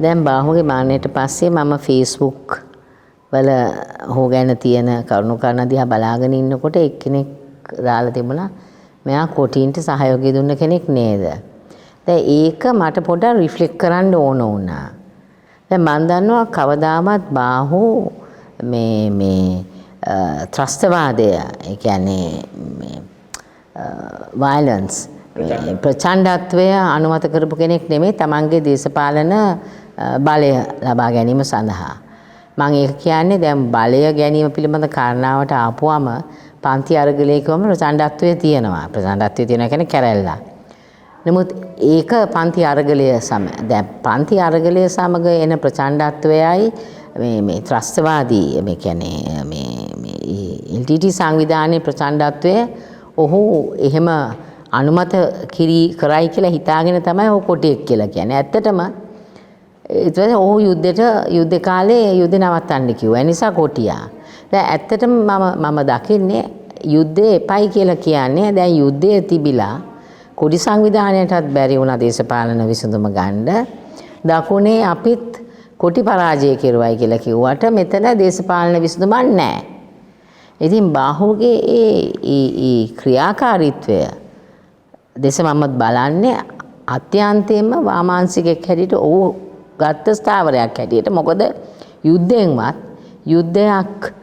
දැන් බාහුවගේ මාන්නයට පස්සේ මම Facebook වල හො ගැන තියෙන කරුණු කාරණා දිහා බලාගෙන ඉන්නකොට එක්කෙනෙක් දාලා තිබුණා මෙයා කොටින්ට සහයෝගය දුන්න කෙනෙක් නේද. දැන් ඒක මට පොඩ්ඩක් රිෆ්ලෙක්ට් කරන්න ඕන වුණා. දැන් මම දන්නවා කවදාවත් බාහු මේ ත්‍රස්තවාදය ඒ කියන්නේ මේ වයලන්ස් ප්‍රචණ්ඩත්වය අනුමත කරපු කෙනෙක් නෙමෙයි තමන්ගේ දේශපාලන බලය ලබා ගැනීම සඳහා. මම ඒක කියන්නේ දැන් බලය ගැනීම පිළිබඳ කාරණාවට ආපුවම පන්ති අරගලයකම ප්‍රචණ්ඩත්වය තියෙනවා. ප්‍රචණ්ඩත්වය තියෙනවා කියන්නේ කැරැල්ලා. නමුත් ඒක පන්ති අරගලය දැන් පන්ති අරගලය සමග එන ප්‍රචණ්ඩත්වයයි මේ ත්‍රස්තවාදී මේ කියන්නේ මේ LTT සංවිධානයේ ප්‍රචණ්ඩත්වය ඔහු එහෙම අනුමත කරයි කියලා හිතාගෙන තමයි ඔහු කොටියෙක් කියලා කියන්නේ. ඇත්තටම ඊට පස්සේ ඔහු යුද්ධ කාලේ යුද්ධ නවත්තන්න කිව්වා. ඒ නිසා කොටියා. දැන් ඇත්තටම මම දකින්නේ යුද්ධය එපයි කියලා කියන්නේ දැන් යුද්ධය තිබිලා කොඩි සංවිධානයටත් බැරි වුණා දේශපාලන විසඳුම ගන්න. දකුණේ අපිත් කොටි පරාජය කෙරුවයි කියලා කිව්වට මෙතන දේශපාලන විසඳුමක් නැහැ. ඉතින් බාහුගේ ඒ ක්‍රියාකාරීත්වය දෙස මම බලන්නේ අත්‍යන්තයෙන්ම වාමාංශිකෙක් හැටියට ඔහු ගත්ත ස්ථාවරයක් හැටියට. මොකද යුද්ධයෙන්වත් යුද්ධයක්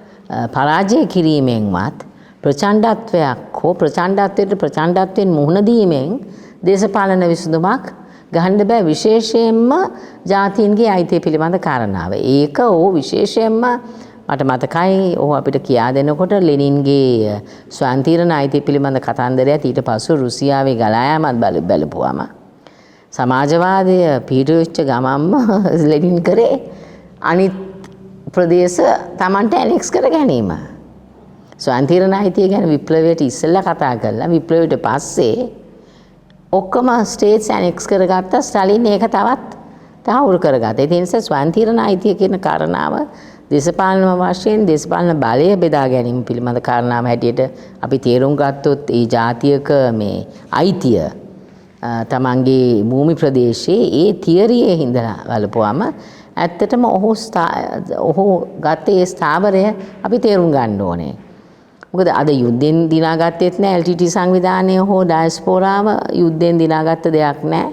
පරාජය කිරීමෙන්වත් ප්‍රචණ්ඩත්වයක් හෝ ප්‍රචණ්ඩත්වයෙන් මුහුණ දීමෙන් දේශපාලන විසඳුමක් ගහන්න බෑ. විශේෂයෙන්ම ජාතීන්ගේ අයිතිය පිළිබඳ කාරණාව. ඒක ඕ විශේෂයෙන්ම මට මතකයි ඔහු අපිට කියා දෙනකොට ලෙනින්ගේ ස්වයංතීරණ අයිතිය පිළිබඳ කතන්දරයත් ඊට පස්සෙ රුසියාවේ ගලා යාමත් බලපුවාම සමාජවාදය පිටවෙච්ච ගමම්ම ලෙනින් කරේ අනිත් ප්‍රදේශ Tamanට ඇනෙක්ස් කර ගැනීම. ස්වයංතීරණ අයිතිය ගැන විප්ලවයට ඉස්සෙල්ලා කතා කළා. විප්ලවයට පස්සේ ඔක්කොම ස්ටේට්ස් ඇනෙක්ස් කරගත්තා. ස්ටලින් ඒක තවත් තහවුරු කරගත්තා. ඒ නිසා ස්වයංතීරණ අයිතිය කියන කාරණාව දේශපාලන වශයෙන් දේශපාලන බලය බෙදා ගැනීම පිළිබඳ කාරණාව හැටියට අපි තේරුම් ගත්තොත් ඒ ජාතියක මේ අයිතිය තමන්ගේ භූමි ප්‍රදේශයේ ඒ තියරියේ හිඳලා බලපුවම ඇත්තටම ඔහු ගත්තේ ඒ ස්ථාවරය අපි තේරුම් ගන්න ඕනේ. මොකද අද යුද්ධෙන් දිනාගත්තෙත් නෑ LTT සංවිධානය හෝ ඩයස්පෝරාව යුද්ධෙන් දිනාගත්ත දෙයක් නෑ.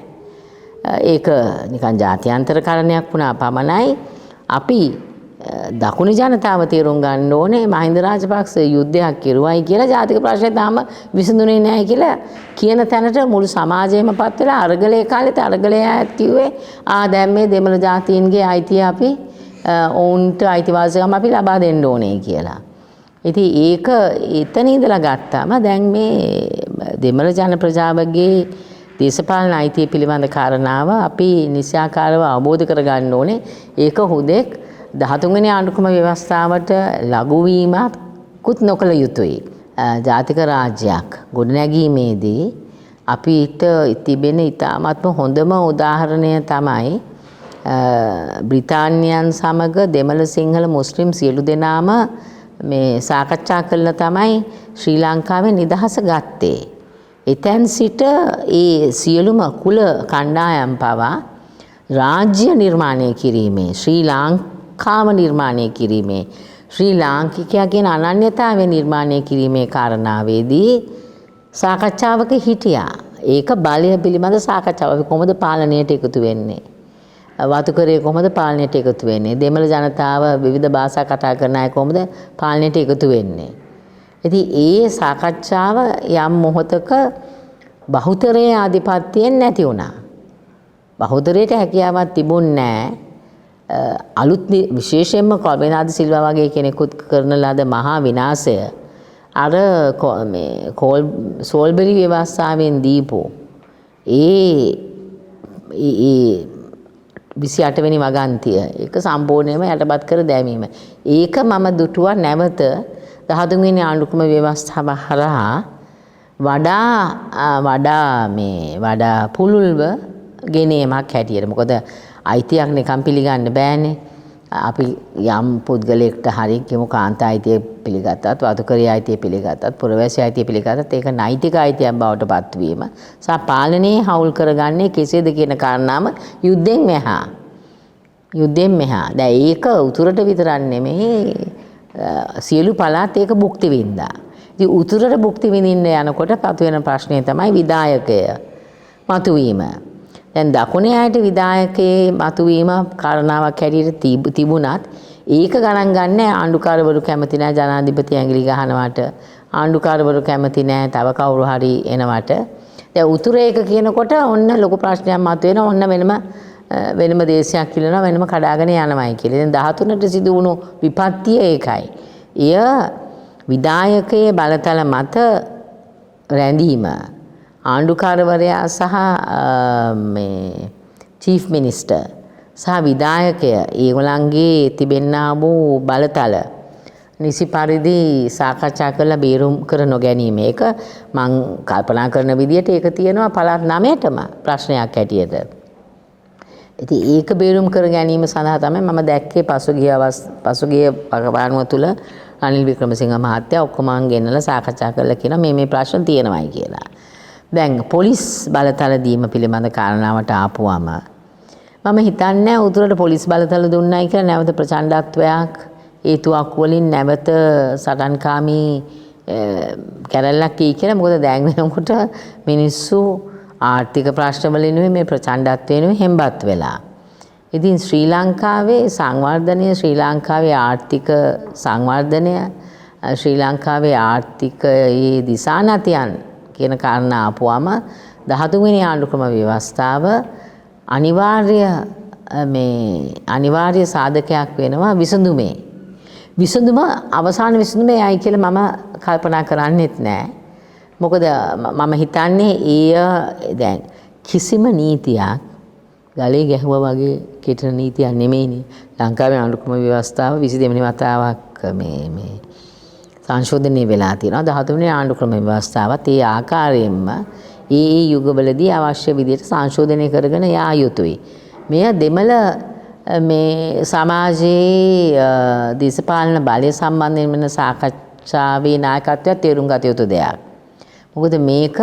ඒක නිකන් ජාත්‍යන්තරකරණයක් වුණා පමණයි. අපි දකුණු ජනතාව තේරුම් ගන්න ඕනේ මහින්ද රාජපක්ෂ යුද්ධයක් කෙරුවයි කියලා ජාතික ප්‍රශ්නේ තාම විසඳුනේ නැහැ කියලා කියන තැනට මුළු සමාජයම පත් වෙලා අරගලේ කාලෙත් අරගලේ ආයත් කිව්වේ දැන් මේ දෙමළ ජාතීන්ගේ අයිතිය අපි ඔවුන්ට අයිතිවාසිකම් අපි ලබා දෙන්න ඕනේ කියලා. ඉතින් ඒක එතන ඉඳලා ගත්තාම දැන් මේ දෙමළ ජන ප්‍රජාවගේ දේශපාලන අයිතිය පිළිබඳ කාරණාව අපි නිසාකාරව අවබෝධ කරගන්න ඕනේ. ඒක හුදෙක් 13 වෙනි ආණ්ඩුක්‍රම ව්‍යවස්ථාවට ලඝු වීමකුත් නොකළ යුතුයි. ජාතික රාජ්‍යයක් ගොඩනැගීමේදී අපිට තිබෙන ඉතාමත්ම හොඳම උදාහරණය තමයි බ්‍රිතාන්‍යයන් සමග දෙමළ සිංහල මුස්ලිම් සියලු දෙනාම මේ සාකච්ඡා කළා තමයි ශ්‍රී ලංකාවේ නිදහස ගත්තේ. එතෙන් සිට ඒ සියලුම කුල කණ්ඩායම් පවා රාජ්‍ය නිර්මාණය කිරීමේ ශ්‍රී ලංකාව නිර්මාණය කිරීමේ ශ්‍රී ලාංකිකයා කියන අනන්‍යතාවය නිර්මාණය කිරීමේ කාරණාවේදී සාකච්ඡාවක හිටියා. ඒක බලය පිළිබඳ සාකච්ඡාව. අපි කොහොමද පාලනයට එකතු වෙන්නේ? වතුකරේ කොහොමද පාලනයට එකතු වෙන්නේ? දෙමළ ජනතාව විවිධ භාෂා කතා කරන අය කොහොමද පාලනයට එකතු වෙන්නේ? ඉතින් ඒ සාකච්ඡාව යම් මොහොතක බහුතරයේ ආධිපත්‍යයෙන් නැති වුණා. බහුතරයට හැකියාවක් තිබුණේ නැහැ. අලුත් විශේෂයෙන්ම කොල්බේනාද සිල්වා වගේ කෙනෙකුත් කරන ලද මහා විනාශය අර මේ සෝල්බරි ව්‍යවස්ථාවෙන් දීපෝ ඒ 28 වෙනි වගන්තිය ඒක සම්පූර්ණයෙන්ම යටපත් කර දැමීම. ඒක මම දුටුවා නැවත 13 වෙනි ආණ්ඩුක්‍රම ව්‍යවස්ථාව හරහා වඩා පුළුල්ව ගෙනීමක් හැටියට. මොකද අයිතියක් නිකන් පිළිගන්න බෑනේ. අපි යම් පුද්ගලයෙක්ට හරි කියමු කාන්තා අයිතිය පිළිගත්තත්, වතුකරී අයිතිය පිළිගත්තත්, පුරවැසි අයිතිය පිළිගත්තත් ඒක නෛතික අයිතියක් බවට පත්වීම සහ පාලනයේ හවුල් කරගන්නේ කෙසේද කියන කාරණාම යුද්ධෙන් මෙහා. යුද්ධයෙන් මෙහා. දැන් ඒක උතුරට විතරක් නෙමෙයි සියලු පළාත් ඒක භුක්ති විඳා. ඉතින් උතුරට භුක්ති විඳින්න යනකොට පතුවෙන ප්‍රශ්නේ තමයි විධායකය මතුවීම. දැන් දකුණේ අයට විධායකයේ මතුවීම කාරණාවක් හැටියට තිබුණත් ඒක ගණන් ගන්න ආණ්ඩුකාරවරු කැමති නැහැ ජනාධිපති ඇඟිලි ගහනවට. ආණ්ඩුකාරවරු කැමති නැහැ තව කවුරු හරි එනවට. දැන් උතුරේ එක කියනකොට ඔන්න ලොකු ප්‍රශ්නයක් මතුවෙන ඔන්න වෙනම දේශයක් කියලා වෙනම කඩාගෙන යනවායි කියලා. දැන් 13ට සිදු වුණු විපත්තිය ඒකයි. එය විධායකයේ බලතල මත රැඳීම ආණ්ඩුකාරවරයා සහ මේ චීෆ් මිනිස්ටර් සහ විධායකය ඒගොල්ලන්ගේ තිබෙන්නා වූ බලතල නිසි පරිදි සාකච්ඡා කරලා බේරුම් කර නොගැනීම. ඒක මම කල්පනා කරන විදිහට ඒක තියෙනවා පළාත් 9ටම ප්‍රශ්නයක් හැටියට. ඉතින් ඒක බේරුම් කර ගැනීම සඳහා තමයි මම දැක්කේ පසුගිය වකවානුව තුල අනිල් වික්‍රමසිංහ මහත්තයා ඔක්කොම ගෙන්නලා සාකච්ඡා කරලා කියනවා මේ ප්‍රශ්න තියෙනවායි කියලා. දැන් පොලිස් බලතල දීම පිළිබඳ කාරණාවට ආපුවම මම හිතන්නේ උතුරට පොලිස් බලතල දුන්නයි කියලා නැවත ප්‍රචණ්ඩත්වයක් හේතුවක් වලින් නැවත සටන්කාමී කැරැල්ලක් කී කියලා. මොකද දැන් වෙනකොට මිනිස්සු ආර්ථික ප්‍රශ්න වලින් මේ ප්‍රචණ්ඩත්වයෙන් හෙම්බත් වෙලා. ඉතින් ශ්‍රී ලංකාවේ සංවර්ධනය ශ්‍රී ලංකාවේ ආර්ථික සංවර්ධනය ශ්‍රී ලංකාවේ ආර්ථිකයේ දිශානතියන් කියන කාරණා ආපුවම 13 වෙනි ආණ්ඩුක්‍රම ව්‍යවස්ථාව අනිවාර්ය සාධකයක් වෙනවා විසඳුමේ. විසඳුම අවසාන විසඳුමේ යයි කියලා මම කල්පනා කරන්නේත් නැහැ. මොකද මම හිතන්නේ දැන් කිසිම නීතියක් ගලේ ගැහුවා වගේ කෙටන නීතියක් නෙමෙයිනේ. ලංකාවේ ආණ්ඩුක්‍රම ව්‍යවස්ථාව 22 වෙනි වතාවක් මේ සංශෝධනය වෙලා තියෙනවා. 13 වෙනි ආණ්ඩුක්‍රම ව්‍යවස්ථාවත් ඒ ආකාරයෙන්ම යුගවලදී අවශ්‍ය විදිහට සංශෝධනය කරගෙන යා යුතුයි. මෙය දෙමළ මේ සමාජයේ දේශපාලන බලය සම්බන්ධයෙන් වෙන සාකච්ඡාවේ නායකත්වයක් තේරුම් ගත යුතු දෙයක්. මොකද මේක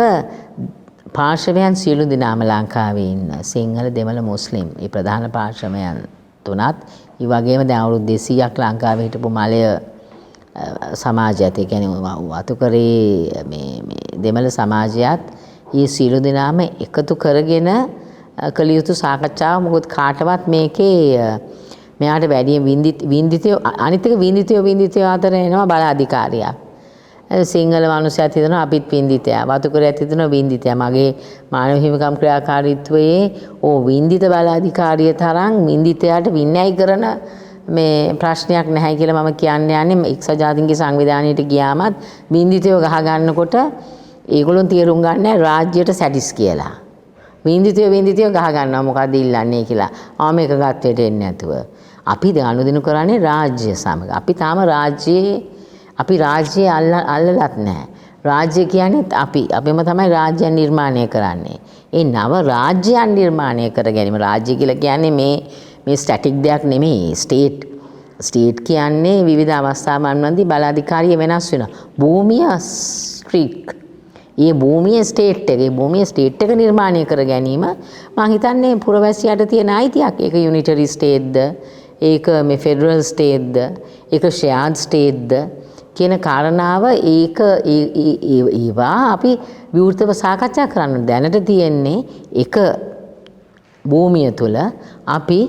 පාර්ශවයන් සියලු දෙනාම ලංකාවේ ඉන්න සිංහල දෙමළ මුස්ලිම් මේ ප්‍රධාන පාර්ශවයන් තුනත් ඒ වගේම දැන් අවුරුදු 200ක් ලංකාවේ හිටපු මලය සමාජයත් ඒ කියන්නේ වතුකරේ මේ දෙමළ සමාජයත් මේ සියලු දෙනාම එකතු කරගෙන කළ යුතු සාකච්ඡාව. මොකද කාටවත් මේකේ මෙයාට වැඩි වින්දිතය අනිත් එක වින්දිතය අතර එනවා බල අධිකාරියක්. සිංහල මිනිස්සුත් හිතනවා අපිත් වින්දිතයා. වතුකරයත් හිතනවා වින්දිතයා. මගේ මානව හිමිකම් ක්‍රියාකාරීත්වයේ වින්දිත බල අධිකාරිය තරම් වින්දිතයාට වින්‍යයි කරන මේ ප්‍රශ්නයක් නැහැ කියලා මම කියන්නේ. එක්සත් ජාතීන්ගේ සංවිධානයට ගියාමත් වින්දිතයෝ ගහ ගන්නකොට ඒගොල්ලෝ තීරුම් ගන්න රාජ්‍යයට සැටිස් කියලා. වින්දිතයෝ ගහ ගන්නවා මොකද්ද ඉල්ලන්නේ කියලා. මේක ගත්තේට එන්නේ නැතුව. අපි අනුදිනු කරන්නේ රාජ්‍ය සමග. අපි තාම රාජ්‍යය අල්ලලත් නැහැ. රාජ්‍ය කියන්නේ අපිම තමයි රාජ්‍යයන් නිර්මාණය කරන්නේ. ඒ නව රාජ්‍යයන් නිර්මාණය කර ගැනීම. රාජ්‍ය කියලා කියන්නේ මේ ස්ටැටික් දෙයක් නෙමෙයි. ස්ටේට් කියන්නේ විවිධ අවස්ථාවන් වලදී බලාධිකාරිය වෙනස් වෙනවා. භූමිය ස්ට්‍රික්. ඒ භූමිය ස්ටේට් එක නිර්මාණය කර ගැනීම මම හිතන්නේ පුරවැසියාට තියෙන අයිතියක්. ඒක යුනිටරි ස්ටේට්ද, ඒක මේ ෆෙඩරල් ස්ටේට්ද, ඒක ෂෙයාර්ඩ් ස්ටේට්ද කියන කාරණාව ඒවා අපි විවෘතව සාකච්ඡා කරන්න. දැනට තියෙන්නේ එක භූමිය තුළ අපි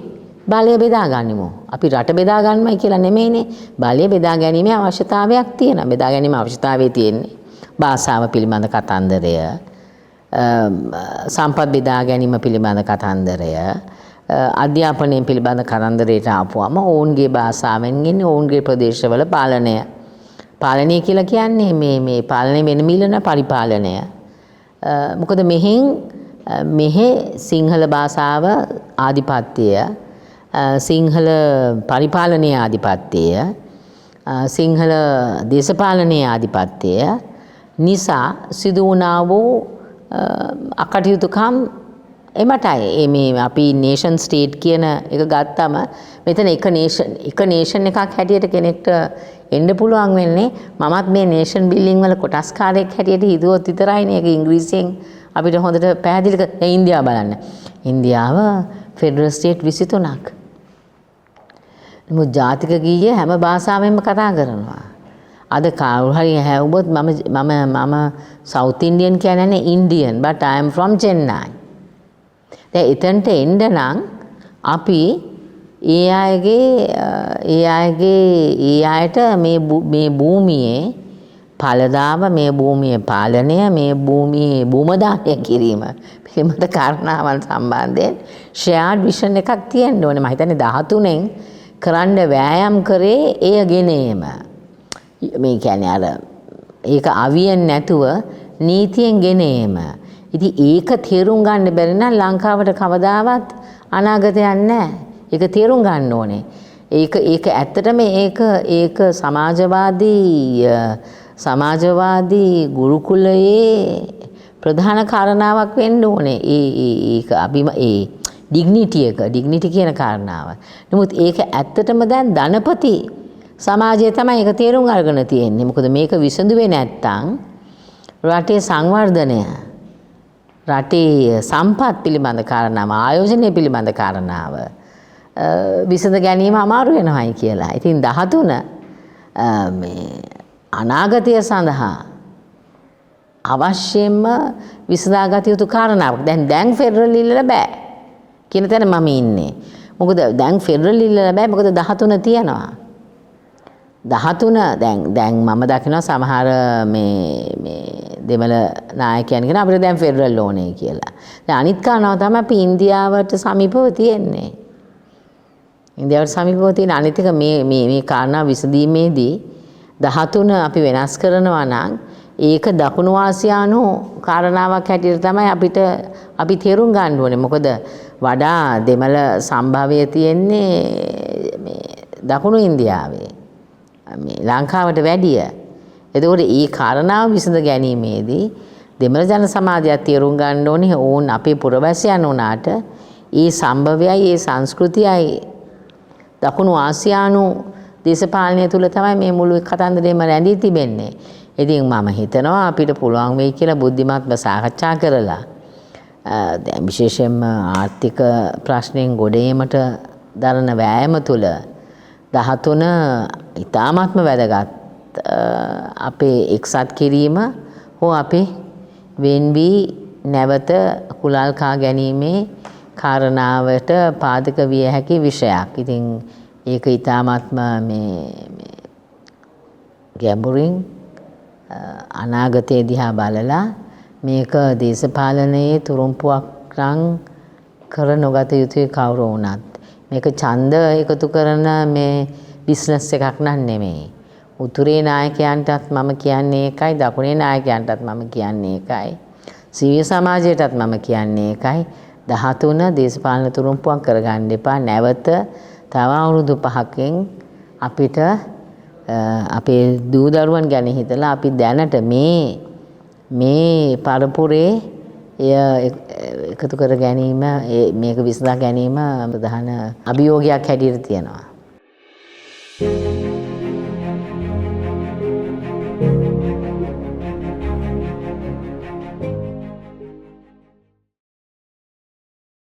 බලය බෙදා ගනිමු. අපි රට බෙදා ගන්නමයි කියලා නෙමෙයිනේ. බලය බෙදා ගැනීමේ අවශ්‍යතාවයක් තියෙනවා. බෙදා ගැනීම අවශ්‍යතාවයේ තියෙන්නේ භාෂාව පිළිබඳ කතන්දරය, සම්පත් බෙදා ගැනීම පිළිබඳ කතන්දරය, අධ්‍යාපනය පිළිබඳ කතන්දරයට ආපුවම ඔවුන්ගේ භාෂාවෙන් ඉන්නේ ඔවුන්ගේ ප්‍රදේශවල පාලනය කියලා කියන්නේ මේ පාලනය වෙන මිලන පරිපාලනය. මොකද මෙහි සිංහල භාෂාව ආධිපත්‍යය, සිංහල පරිපාලනයේ ආධිපත්‍යය, සිංහල දේශපාලනයේ ආධිපත්‍යය නිසා සිදු වුණා වූ අකටයුතුකම් එමටයි. මේ අපි නේෂන් ස්ටේට් කියන එක ගත්තම මෙතන එක නේෂන් එකක් හැටියට කෙනෙක්ට එන්න පුළුවන් වෙන්නේ මමත් මේ නේෂන් බිල්ඩින් වල කොටස්කාරයෙක් හැටියට හිතුවොත් විතරයිනේ. ඒක ඉංග්‍රීසියෙන් අපිට හොඳට පැහැදිලි ඉන්දියාව බලන්න. ඉන්දියාව ෆෙඩරල් ස්ටේට් 23ක්. නමුත් ජාතික ගීය හැම භාෂාවෙන්ම කතා කරනවා. අද කවුරු හරි හැවුවොත් මම South Indian කියන්නේ Indian but I am from Chennai. දැන් එතනට එන්න නම් අපි ඒ අයට මේ භූමියේ ඵලදාව, මේ භූමියේ පාලනය, මේ භූමියේ භූමදානය කිරීම පිළිබඳ කාරණාවන් සම්බන්ධයෙන් shared vision එකක් තියෙන්න ඕනේ. මම හිතන්නේ 13න් කරන්න වෑයම් කරේ එය ගෙනේම. මේ කියන්නේ අර ඒක අවියෙන් නැතුව නීතියෙන් ගෙනේම. ඉතින් ඒක තේරුම් ගන්න බැරි නම් ලංකාවට කවදාවත් අනාගතයක් නැහැ. ඒක තේරුම් ගන්න ඕනේ. ඒක ඇත්තටම ඒක සමාජවාදී ගුරුකුලයේ ප්‍රධාන කාරණාවක් වෙන්න ඕනේ. ඒ ඩිග්නිටි කියන කාරණාව. නමුත් ඒක ඇත්තටම දැන් ධනපති සමාජය තමයි ඒක තේරුම් අරගෙන තියෙන්නේ. මොකද මේක විසඳුවේ නැත්තම් රටේ සංවර්ධනය, රටේ සම්පත් පිළිබඳ කාරණාව, ආයෝජනය පිළිබඳ කාරණාව විසඳ ගැනීම අමාරු වෙනවායි කියලා. ඉතින් 13 මේ අනාගතය සඳහා අවශ්‍යම විසඳාගත යුතු කාරණාවක්. දැන් ෆෙඩරල් ඉල්ලලා බෑ කියන තැන මම ඉන්නේ. මොකද දැන් ෆෙඩරල් ඉල්ලලා බෑ. මොකද 13 තියෙනවා. 13 දැන් මම දකිනවා සමහර මේ දෙමළ නායකයන් කියන අපිට දැන් ෆෙඩරල් ඕනේ කියලා. දැන් අනිත් කාරණාව තමයි අපි ඉන්දියාවට සමීපව තියෙන්නේ. ඉන්දියාවට සමීපව තියෙන අනිත් එක මේ කාරණා විසඳීමේදී 13 අපි වෙනස් කරනවා නම් ඒක දකුණු ආසියානු කාරණාවක් හැටියට තමයි අපි තේරුම් ගන්න ඕනේ. මොකද වඩා දෙමළ සම්භාවය තියෙන්නේ මේ දකුණු ඉන්දියාවේ. මේ ලංකාවට වැඩිය. එතකොට මේ කාරණාව විසඳ ගැනීමේදී දෙමළ ජන සමාජයත් තේරුම් ගන්න ඕනේ ඕන් අපේ පුරවැසියන් උනාට මේ සම්භවයයි මේ සංස්කෘතියයි දකුණු ආසියානු දේශපාලනය තුල තමයි මේ මුළු කතන්දරේම රැඳී තිබෙන්නේ. ඉතින් මම හිතනවා අපිට පුළුවන් වෙයි කියලා බුද්ධිමත්ව සාකච්ඡා කරලා දැන් විශේෂයෙන්ම ආර්ථික ප්‍රශ්නෙන් ගොඩ ඒමට දරන වෑයම තුල 13 ඉතාමත්ම වැදගත් අපේ එක්සත් කිරීම හෝ අපේ වෙන්වී නැවත කුලල් කා ගැනීමේ කාරණාවට පාදක විය හැකි විෂයක්. ඉතින් ඒක ඉතාමත්ම මේ ගැඹුරින් අනාගතය දිහා බලලා මේක දේශපාලනයේ තුරුම්පුවක් නම් කර නොගත යුතුයි කවුරු වුණත්. මේක ඡන්ද එකතු කරන මේ බිස්නස් එකක් නෙමෙයි. උතුරේ නායකයන්ටත් මම කියන්නේ ඒකයි, දකුණේ නායකයන්ටත් මම කියන්නේ ඒකයි, සිවිල් සමාජයටත් මම කියන්නේ ඒකයි. 13 දේශපාලන තුරුම්පුවක් කරගන්න එපා. නැවත තව අවුරුදු 5කින් අපිට අපේ දූ දරුවන් ගැන හිතලා අපි දැනට මේ පරපුරේ එකතු කර ගැනීම, මේක විසඳා ගැනීම ප්‍රධාන අභියෝගයක් හැටියට තියෙනවා.